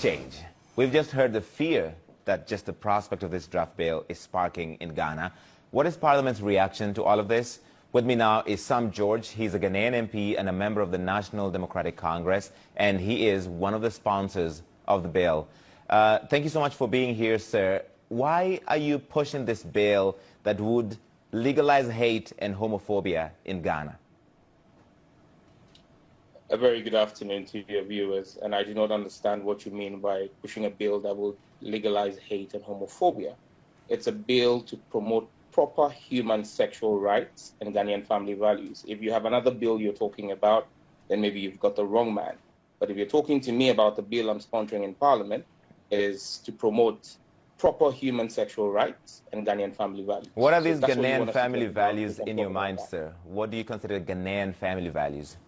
change. We've just heard the fear that just the prospect of this draft bill is sparking in Ghana. What is Parliament's reaction to all of this? With me now is Sam George. He's a Ghanaian MP and a member of the National Democratic Congress, and he is one of the sponsors of the bill. Thank you so much for being here, sir. Why are you pushing this bill that would legalize hate and homophobia in Ghana? A very good afternoon to your viewers, and I do not understand what you mean by pushing a bill that will legalize hate and homophobia. It's a bill to promote proper human sexual rights and Ghanaian family values. If you have another bill you're talking about, then maybe you've got the wrong man. But if you're talking to me about the bill I'm sponsoring in Parliament, it is to promote proper human sexual rights and Ghanaian family values. What are these Ghanaian family values in your mind, sir? What do you consider Ghanaian family values?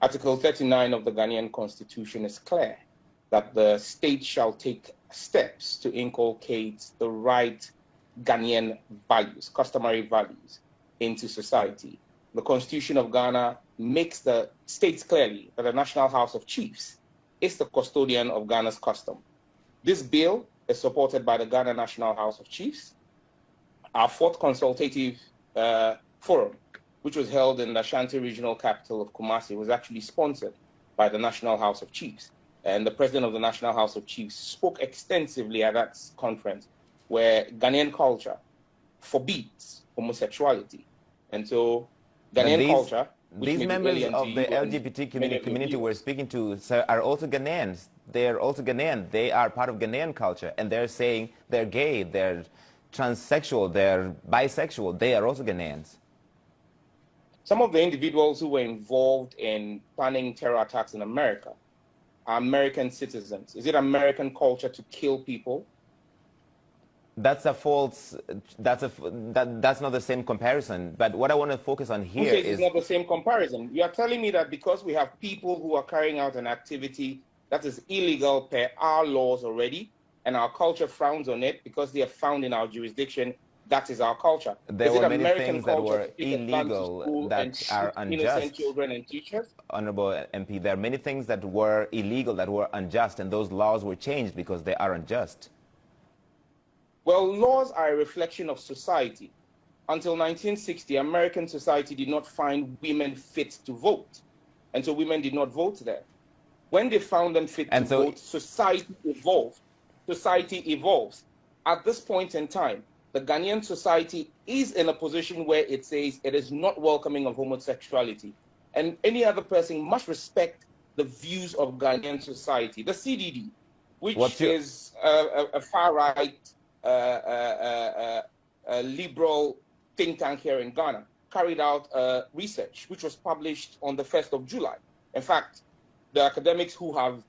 Article 39 of the Ghanaian Constitution is clear that the state shall take steps to inculcate the right Ghanaian values, customary values, into society. The Constitution of Ghana makes the states clearly that the National House of Chiefs is the custodian of Ghana's custom. This bill is supported by the Ghana National House of Chiefs. Our fourth consultative forum, which was held in the Ashanti regional capital of Kumasi, was actually sponsored by the National House of Chiefs. And the president of the National House of Chiefs spoke extensively at that conference where Ghanaian culture forbids homosexuality. And so Ghanaian culture... These members of the LGBT community we're speaking to, sir, are also Ghanaians. They're also Ghanaian. They are part of Ghanaian culture. And they're saying they're gay, they're transsexual, they're bisexual. They are also Ghanaians. Some of the individuals who were involved in planning terror attacks in America are American citizens. Is it American culture to kill people? That's a false, that's not the same comparison. But what I want to focus on here is... It's not the same comparison. You are telling me that because we have people who are carrying out an activity that is illegal per our laws already, and our culture frowns on it because they are found in our jurisdiction, that is our culture. There were many things that were illegal that are unjust. Innocent children and teachers? Honorable MP, there are many things that were illegal, that were unjust, and those laws were changed because they are unjust. Well, laws are a reflection of society. Until 1960, American society did not find women fit to vote. And so women did not vote there. When they found them fit to vote, society evolved. Society evolves. At this point in time, the Ghanaian society is in a position where it says it is not welcoming of homosexuality. And any other person must respect the views of Ghanaian society. The CDD, which is a far-right liberal think tank here in Ghana, carried out research which was published on the 1st of July. In fact, the academics who have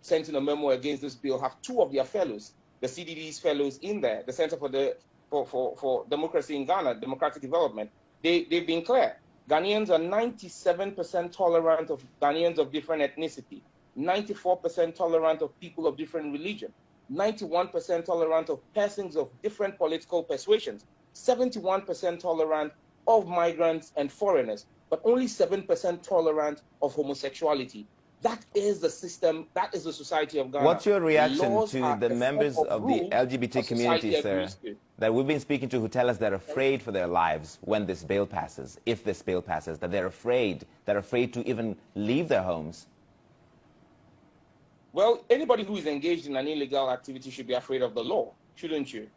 sent in a memo against this bill have two of their fellows, the CDD's fellows in there, the Center for Democracy in Ghana, Democratic Development. They've been clear. Ghanaians are 97% tolerant of Ghanaians of different ethnicity, 94% tolerant of people of different religion, 91% tolerant of persons of different political persuasions, 71% tolerant of migrants and foreigners, but only 7% tolerant of homosexuality. That is the system, that is the society of Ghana. What's your reaction to the members of the LGBT community, sir, that we've been speaking to, who tell us they're afraid for their lives when this bill passes, if this bill passes, that they're afraid to even leave their homes? Well, anybody who is engaged in an illegal activity should be afraid of the law, shouldn't you?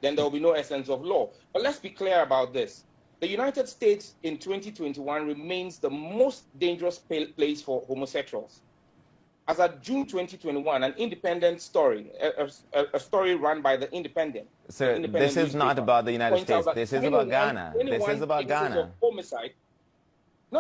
Then there will be no essence of law. But let's be clear about this. The United States in 2021 remains the most dangerous place for homosexuals. As of June 2021, an independent story, a story run by the Independent. Sir, this is not about the United States. This is about Ghana. This is about Ghana.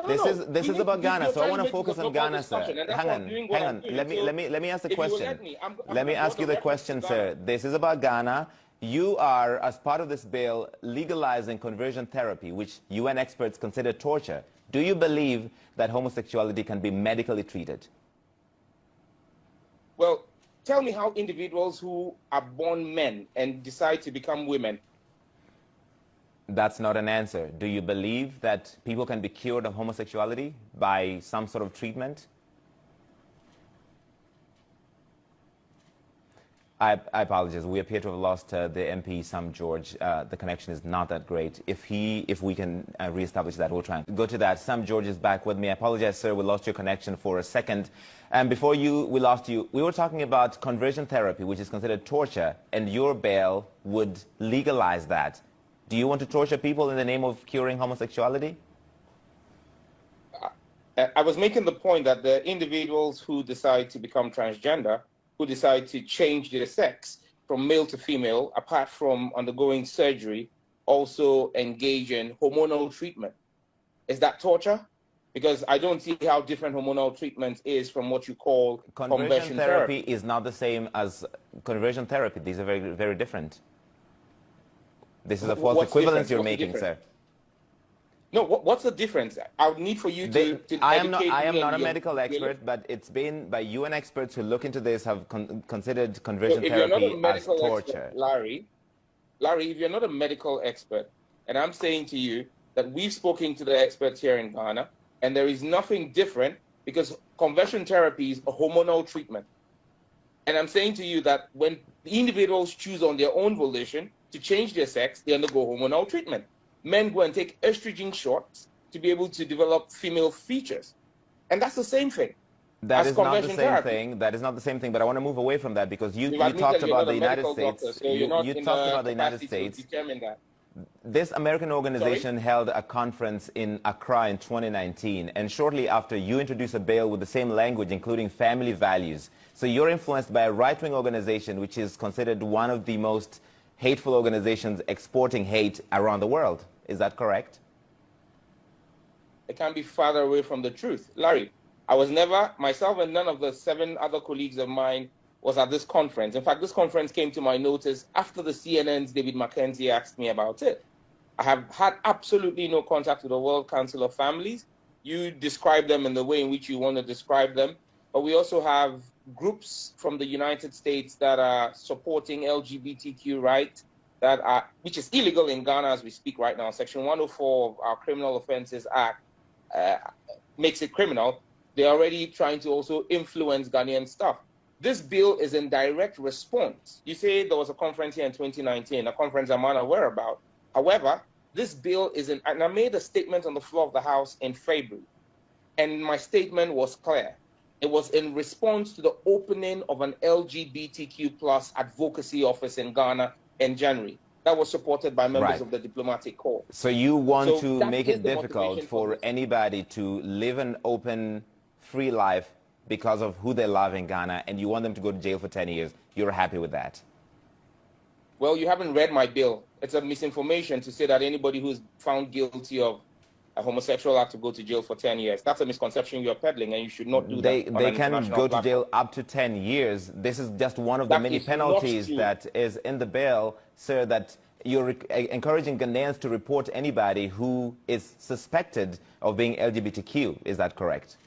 This is about Ghana, so I want to focus on Ghana, sir. Hang on. Let me ask the question. Let me ask you the question, sir. This is about Ghana. You are, as part of this bill, legalizing conversion therapy, which UN experts consider torture. Do you believe that homosexuality can be medically treated? Well, tell me how individuals who are born men and decide to become women. That's not an answer. Do you believe that people can be cured of homosexuality by some sort of treatment? I apologize. We appear to have lost the MP, Sam George. The connection is not that great. If we can reestablish that, we'll try and go to that. Sam George is back with me. I apologize, sir. We lost your connection for a second. And before we lost you, we were talking about conversion therapy, which is considered torture, and your bail would legalize that. Do you want to torture people in the name of curing homosexuality? I was making the point that the individuals who decide to become transgender, who decide to change their sex from male to female, apart from undergoing surgery, also engage in hormonal treatment. Is that torture? Because I don't see how different hormonal treatment is from what you call conversion therapy. Is not the same as conversion therapy. These are very, very different. This is a false equivalence you're making, sir. No, what's the difference? I would need for you to I am not a medical expert, but it's been by UN experts who look into this have considered conversion therapy as torture. Expert, Larry, if you're not a medical expert, and I'm saying to you that we've spoken to the experts here in Ghana, and there is nothing different because conversion therapy is a hormonal treatment. And I'm saying to you that when individuals choose on their own volition to change their sex, they undergo hormonal treatment. Men go and take estrogen shots to be able to develop female features. And that's the same thing. That is not the same thing. That is not the same thing. But I want to move away from that because you talked about the United States. You talked about the United States. This American organization held a conference in Accra in 2019. And shortly after, you introduced a bill with the same language, including family values. So you're influenced by a right-wing organization, which is considered one of the most hateful organizations exporting hate around the world. Is that correct? It can't be farther away from the truth. Larry, I was never, myself and none of the 7 other colleagues of mine was at this conference. In fact, this conference came to my notice after the CNN's David McKenzie asked me about it. I have had absolutely no contact with the World Council of Families. You describe them in the way in which you want to describe them. But we also have groups from the United States that are supporting LGBTQ rights, which is illegal in Ghana as we speak right now. Section 104 of our Criminal Offences Act makes it criminal. They're already trying to also influence Ghanaian stuff. This bill is in direct response. You say there was a conference here in 2019, a conference I'm unaware about. However, this bill is and I made a statement on the floor of the House in February, and my statement was clear. It was in response to the opening of an LGBTQ plus advocacy office in Ghana in January. That was supported by members of the diplomatic corps. So you want to make it difficult for anybody to live an open, free life because of who they love in Ghana, and you want them to go to jail for 10 years. You're happy with that? Well, you haven't read my bill. It's a misinformation to say that anybody who's found guilty of a homosexual have to go to jail for 10 years. That's a misconception you're peddling, and you should not do that. They can go to jail up to 10 years. This is just one of the many penalties that is in the bill, sir, that you're encouraging Ghanaians to report anybody who is suspected of being LGBTQ. Is that correct?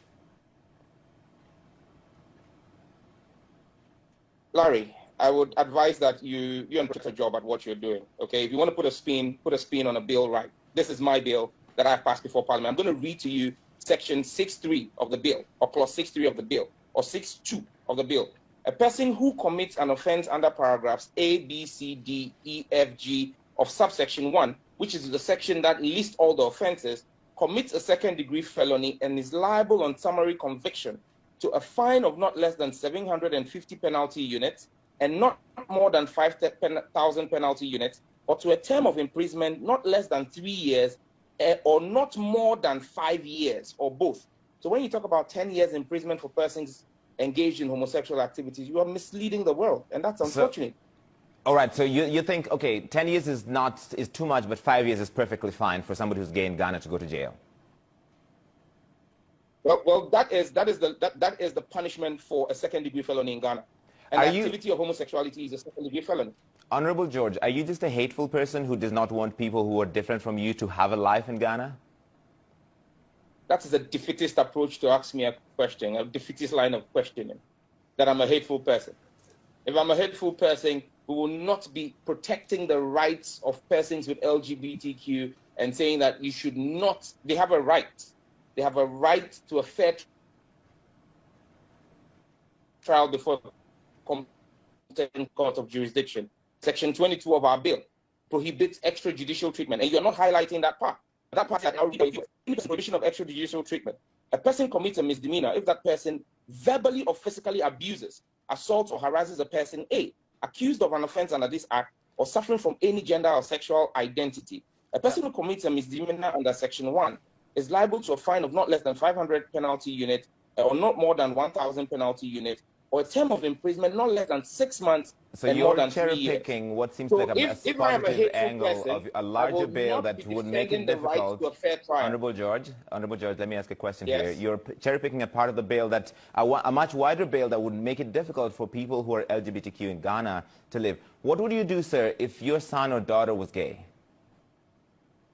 Larry, I would advise that you do a job at what you're doing, okay? If you want to put a spin on a bill, right? This is my bill that I passed before Parliament. I'm going to read to you section 6.3 of the bill, or clause 6.3 of the bill, or 6.2 of the bill. A person who commits an offense under paragraphs A, B, C, D, E, F, G of subsection 1, which is the section that lists all the offenses, commits a second-degree felony and is liable on summary conviction to a fine of not less than 750 penalty units and not more than 5,000 penalty units, or to a term of imprisonment not less than 3 years or not more than 5 years, or both. So when you talk about 10 years imprisonment for persons engaged in homosexual activities, you are misleading the world, and that's unfortunate. All right, so you think, okay, 10 years is too much, but 5 years is perfectly fine for somebody who's gay in Ghana to go to jail. Well, that is the punishment for a second-degree felony in Ghana. And the activity of homosexuality is a second-degree felony. Honorable George, are you just a hateful person who does not want people who are different from you to have a life in Ghana? That is a defeatist approach to ask me a question, a defeatist line of questioning, that I'm a hateful person. If I'm a hateful person, we will not be protecting the rights of persons with LGBTQ and saying that you should not, they have a right. They have a right to a fair trial before competent court of jurisdiction. Section 22 of our bill prohibits extrajudicial treatment, and you're not highlighting that part. That part is prohibition of extrajudicial treatment. A person commits a misdemeanor if that person verbally or physically abuses, assaults, or harasses a person A, accused of an offense under this act, or suffering from any gender or sexual identity. A person who commits a misdemeanor under Section 1 is liable to a fine of not less than 500 penalty unit, or not more than 1,000 penalty unit, or a term of imprisonment not less than 6 months. So you're cherry-picking what seems like a positive angle of a larger bill that would make it difficult. Honorable George, let me ask a question here. You're cherry-picking a part of the bill that, a much wider bill that would make it difficult for people who are LGBTQ in Ghana to live. What would you do, sir, if your son or daughter was gay?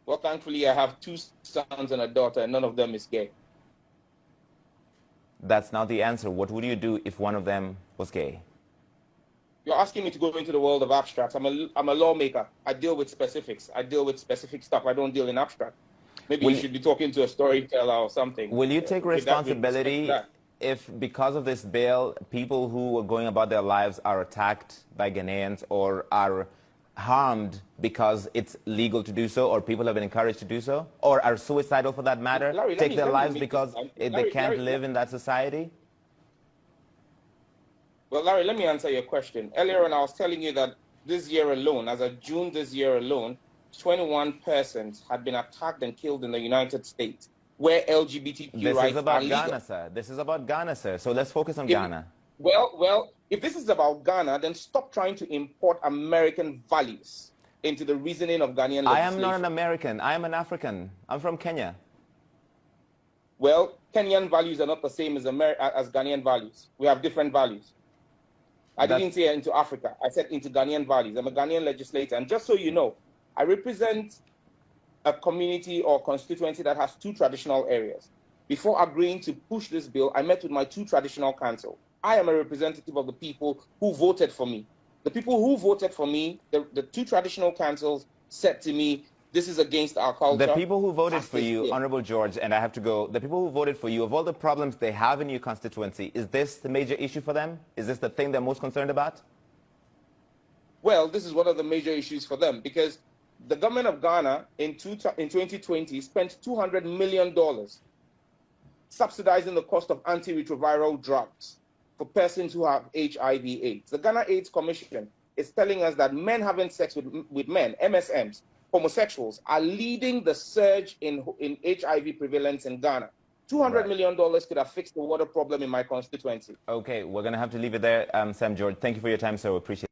Well, thankfully, I have 2 sons and a daughter, and none of them is gay. That's not the answer. What would you do if one of them was gay? You're asking me to go into the world of abstracts. I'm a lawmaker. I deal with specifics. I deal with specific stuff. I don't deal in abstract. Maybe you should be talking to a storyteller or something. Will you take responsibility if, because of this bill, people who are going about their lives are attacked by Ghanaians or are harmed because it's legal to do so, or people have been encouraged to do so, or are suicidal for that matter, Larry, take their lives because they can't live in that society? Well, Larry, let me answer your question. Earlier on, I was telling you that this year alone, as of June this year alone, 21 persons had been attacked and killed in the United States, where LGBTQ rights are legal. This is about Ghana, sir. This is about Ghana, sir. So let's focus on Ghana. Well, if this is about Ghana, then stop trying to import American values into the reasoning of Ghanaian legislation. I am not an American. I am an African. I'm from Kenya. Well, Kenyan values are not the same as Ghanaian values. We have different values. I didn't say into Africa. I said into Ghanaian values. I'm a Ghanaian legislator. And just so you know, I represent a community or constituency that has 2 traditional areas. Before agreeing to push this bill, I met with my 2 traditional councils. I am a representative of the people who voted for me. The people who voted for me, the 2 traditional councils said to me, this is against our culture. The people who voted for you, Honorable George, and I have to go, the people who voted for you, of all the problems they have in your constituency, is this the major issue for them? Is this the thing they're most concerned about? Well, this is one of the major issues for them, because the government of Ghana in 2020 spent $200 million subsidizing the cost of antiretroviral drugs for persons who have HIV/AIDS. The Ghana AIDS Commission is telling us that men having sex with men, MSMs, homosexuals, are leading the surge in HIV prevalence in Ghana. $200 million could have fixed the water problem in my constituency. Okay, we're going to have to leave it there. Sam George, thank you for your time, sir. We appreciate it.